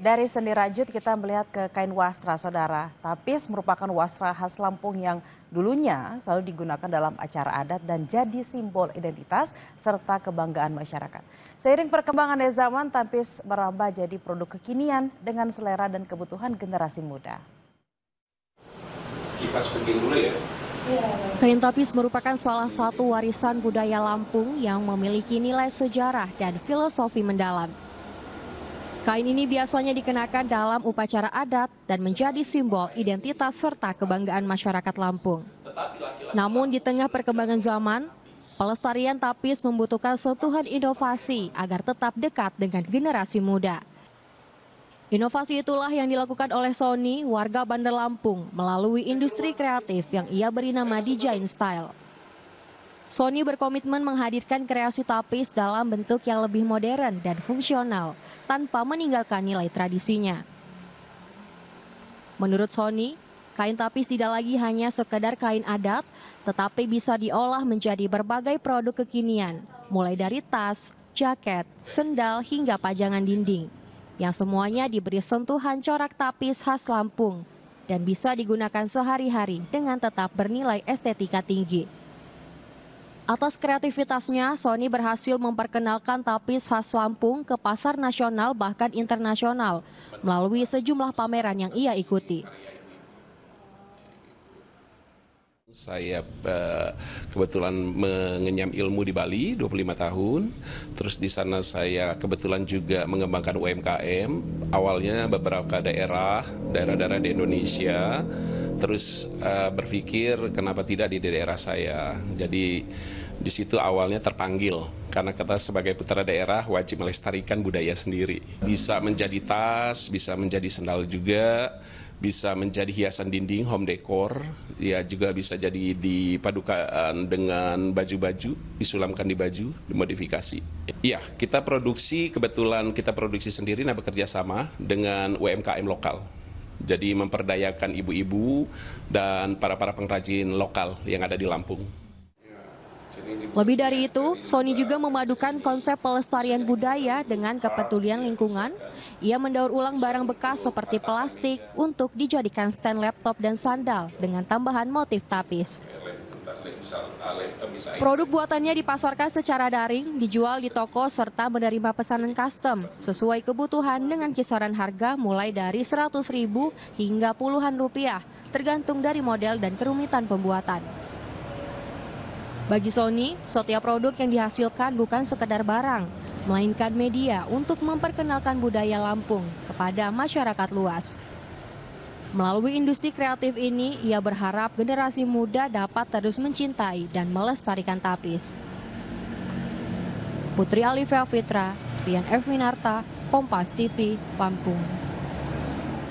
Dari seni rajut kita melihat ke kain wastra, saudara. Tapis merupakan wastra khas Lampung yang dulunya selalu digunakan dalam acara adat dan jadi simbol identitas serta kebanggaan masyarakat. Seiring perkembangan zaman, tapis merambah jadi produk kekinian dengan selera dan kebutuhan generasi muda. Kipas penting dulu ya. Kain tapis merupakan salah satu warisan budaya Lampung yang memiliki nilai sejarah dan filosofi mendalam. Kain ini biasanya dikenakan dalam upacara adat dan menjadi simbol identitas serta kebanggaan masyarakat Lampung. Namun di tengah perkembangan zaman, pelestarian tapis membutuhkan sentuhan inovasi agar tetap dekat dengan generasi muda. Inovasi itulah yang dilakukan oleh Sony, warga Bandar Lampung, melalui industri kreatif yang ia beri nama Design Style. Sony berkomitmen menghadirkan kreasi tapis dalam bentuk yang lebih modern dan fungsional, tanpa meninggalkan nilai tradisinya. Menurut Sony, kain tapis tidak lagi hanya sekedar kain adat, tetapi bisa diolah menjadi berbagai produk kekinian, mulai dari tas, jaket, sendal, hingga pajangan dinding, yang semuanya diberi sentuhan corak tapis khas Lampung dan bisa digunakan sehari-hari dengan tetap bernilai estetika tinggi. Atas kreativitasnya, Sony berhasil memperkenalkan tapis khas Lampung ke pasar nasional bahkan internasional melalui sejumlah pameran yang ia ikuti. Saya kebetulan mengenyam ilmu di Bali 25 tahun. Terus di sana saya kebetulan juga mengembangkan UMKM. Awalnya beberapa daerah-daerah di Indonesia. Terus berpikir kenapa tidak di daerah saya. Jadi di situ awalnya terpanggil karena kita sebagai putra daerah wajib melestarikan budaya sendiri. Bisa menjadi tas, bisa menjadi sendal juga, bisa menjadi hiasan dinding, home decor, ya juga bisa jadi dipadukan dengan baju-baju, disulamkan di baju, dimodifikasi. Iya, kebetulan kita produksi sendiri, nah bekerja sama dengan UMKM lokal. Jadi memperdayakan ibu-ibu dan para pengrajin lokal yang ada di Lampung. Lebih dari itu, Sony juga memadukan konsep pelestarian budaya dengan kepedulian lingkungan. Ia mendaur ulang barang bekas seperti plastik untuk dijadikan stand laptop dan sandal dengan tambahan motif tapis. Produk buatannya dipasarkan secara daring, dijual di toko serta menerima pesanan custom sesuai kebutuhan dengan kisaran harga mulai dari 100.000 hingga puluhan rupiah, tergantung dari model dan kerumitan pembuatan. Bagi Sony, setiap produk yang dihasilkan bukan sekedar barang, melainkan media untuk memperkenalkan budaya Lampung kepada masyarakat luas. Melalui industri kreatif ini, ia berharap generasi muda dapat terus mencintai dan melestarikan tapis. Putri Alivia Fitra, Rian F. Minarta, Kompas TV, Lampung.